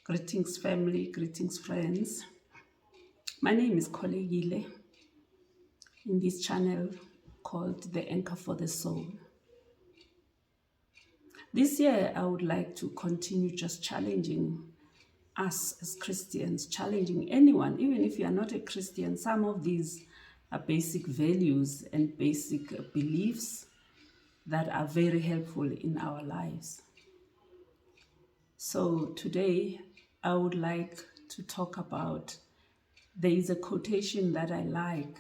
Greetings, family. Greetings, friends. My name is Kolegile in this channel called The Anchor for the Soul. This year, I would like to continue just challenging us as Christians, challenging anyone, even if you are not a Christian. Some of these are basic values and basic beliefs that are very helpful in our lives. So today, I would like to talk about, there is a quotation that I like,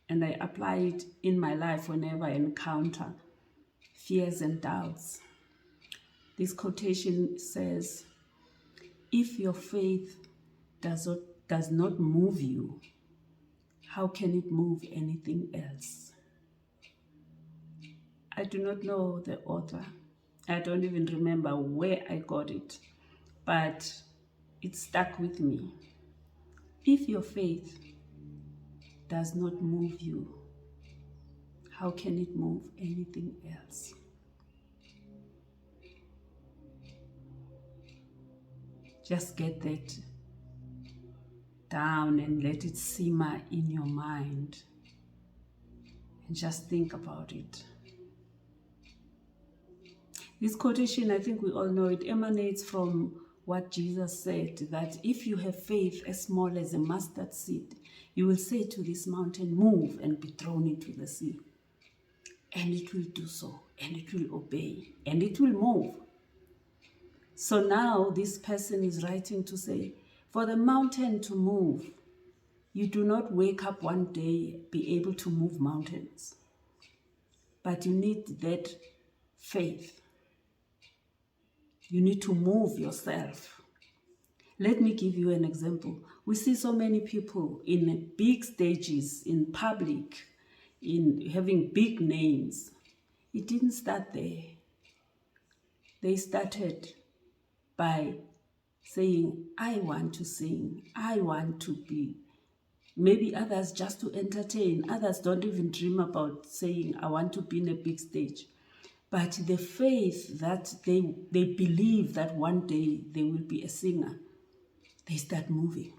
and I apply it in my life whenever I encounter fears and doubts. This quotation says, if your faith does not move you, how can it move anything else? I do not know the author. I don't even remember where I got it, but it stuck with me. If your faith does not move you, how can it move anything else? Just get that down and let it simmer in your mind and just think about it. This quotation, I think we all know it, emanates from what Jesus said, that if you have faith as small as a mustard seed, you will say to this mountain, move and be thrown into the sea. And it will do so, and it will obey, and it will move. So now this person is writing to say, for the mountain to move, you do not wake up one day be able to move mountains, but you need that faith. You need to move yourself. Let me give you an example. We see so many people in big stages, in public, in having big names. It didn't start there. They started by saying, I want to sing, I want to be. Maybe others just to entertain. Others don't even dream about saying, I want to be in a big stage. But the faith that they believe that one day they will be a singer, they start moving.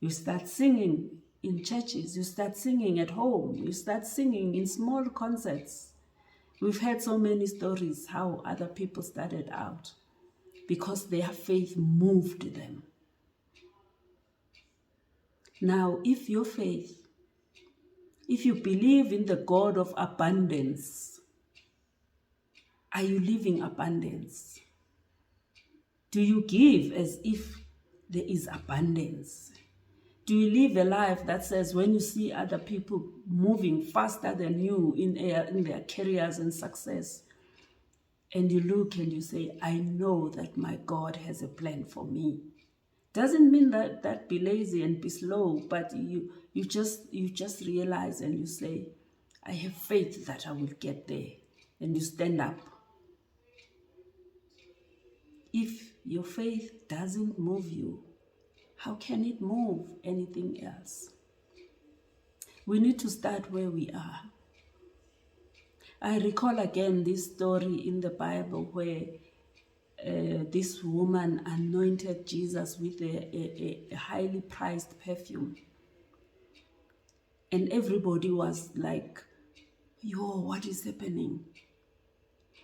You start singing in churches, you start singing at home, you start singing in small concerts. We've heard so many stories how other people started out because their faith moved them. Now, if your faith, if you believe in the God of abundance, are you living abundance? Do you give as if there is abundance? Do you live a life that says when you see other people moving faster than you in their careers and success, and you look and you say, I know that my God has a plan for me? Doesn't mean that be lazy and be slow, but you just realize and you say, I have faith that I will get there, and you stand up. If your faith doesn't move you, how can it move anything else? We need to start where we are. I recall again this story in the Bible where this woman anointed Jesus with a highly prized perfume. And everybody was like, yo, what is happening?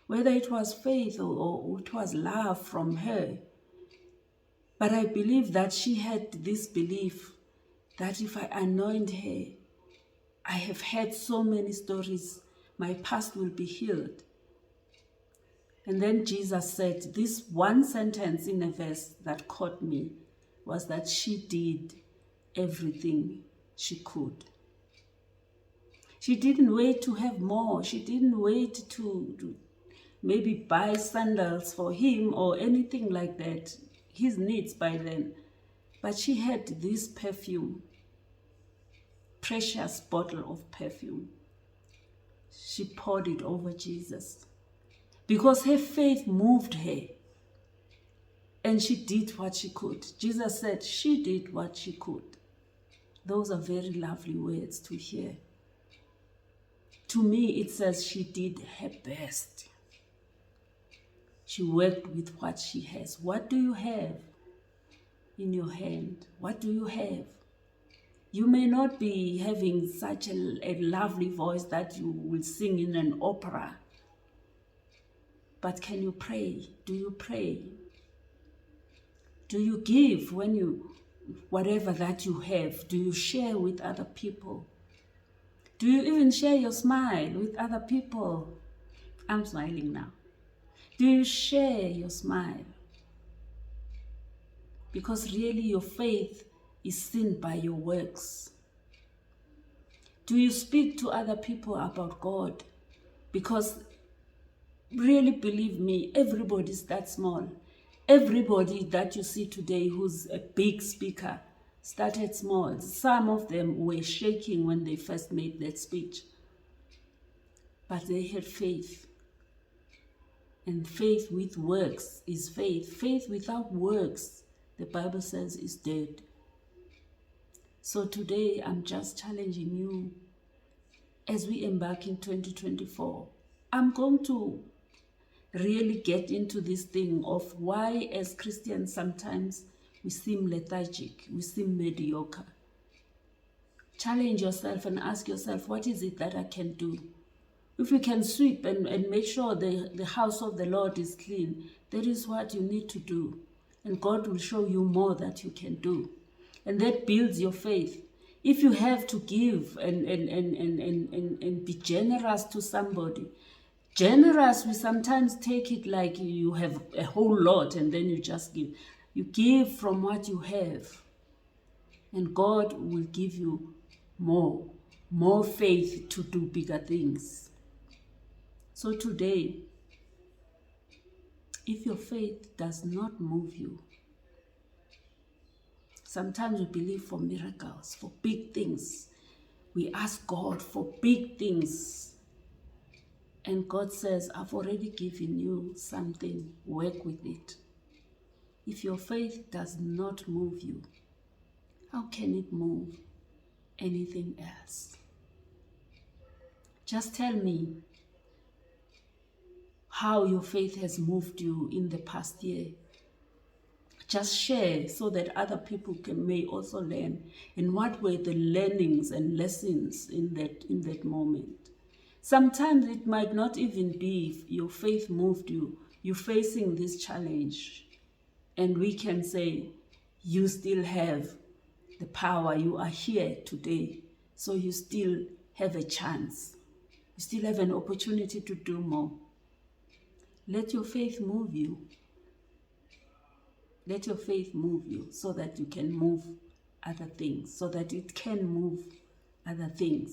Whether it was faith or it was love from her. But I believe that she had this belief that if I anoint her, I have heard so many stories, my past will be healed. And then Jesus said, this one sentence in a verse that caught me was that she did everything she could. She didn't wait to have more. She didn't wait to maybe buy sandals for him or anything like that, his needs by then. But she had this perfume, precious bottle of perfume. She poured it over Jesus because her faith moved her. And she did what she could. Jesus said she did what she could. Those are very lovely words to hear. To me, it says she did her best. She worked with what she has. What do you have in your hand? What do you have? You may not be having such a lovely voice that you will sing in an opera, but can you pray? Do you pray? Do you give when whatever that you have? Do you share with other people? Do you even share your smile with other people? I'm smiling now. Do you share your smile? Because really your faith is seen by your works. Do you speak to other people about God? Because really, believe me, everybody's that small. Everybody that you see today who's a big speaker started small. Some of them were shaking when they first made that speech. But they had faith. And faith with works is faith. Faith without works, the Bible says, is dead. So today, I'm just challenging you as we embark in 2024. I'm going to really get into this thing of why, as Christians, sometimes we seem lethargic, we seem mediocre. Challenge yourself and ask yourself, what is it that I can do? If you can sweep and make sure the house of the Lord is clean, that is what you need to do. And God will show you more that you can do. And that builds your faith. If you have to give and be generous to somebody, generous, we sometimes take it like you have a whole lot and then you just give. You give from what you have. And God will give you more faith to do bigger things. So today, if your faith does not move you, sometimes we believe for miracles, for big things. We ask God for big things. And God says, I've already given you something, work with it. If your faith does not move you, how can it move anything else? Just tell me how your faith has moved you in the past year. Just share so that other people may also learn. And what were the learnings and lessons in that moment? Sometimes it might not even be your faith moved you. You're facing this challenge. And we can say, you still have the power. You are here today. So you still have a chance. You still have an opportunity to do more. Let your faith move you. Let your faith move you so that you can move other things, so that it can move other things.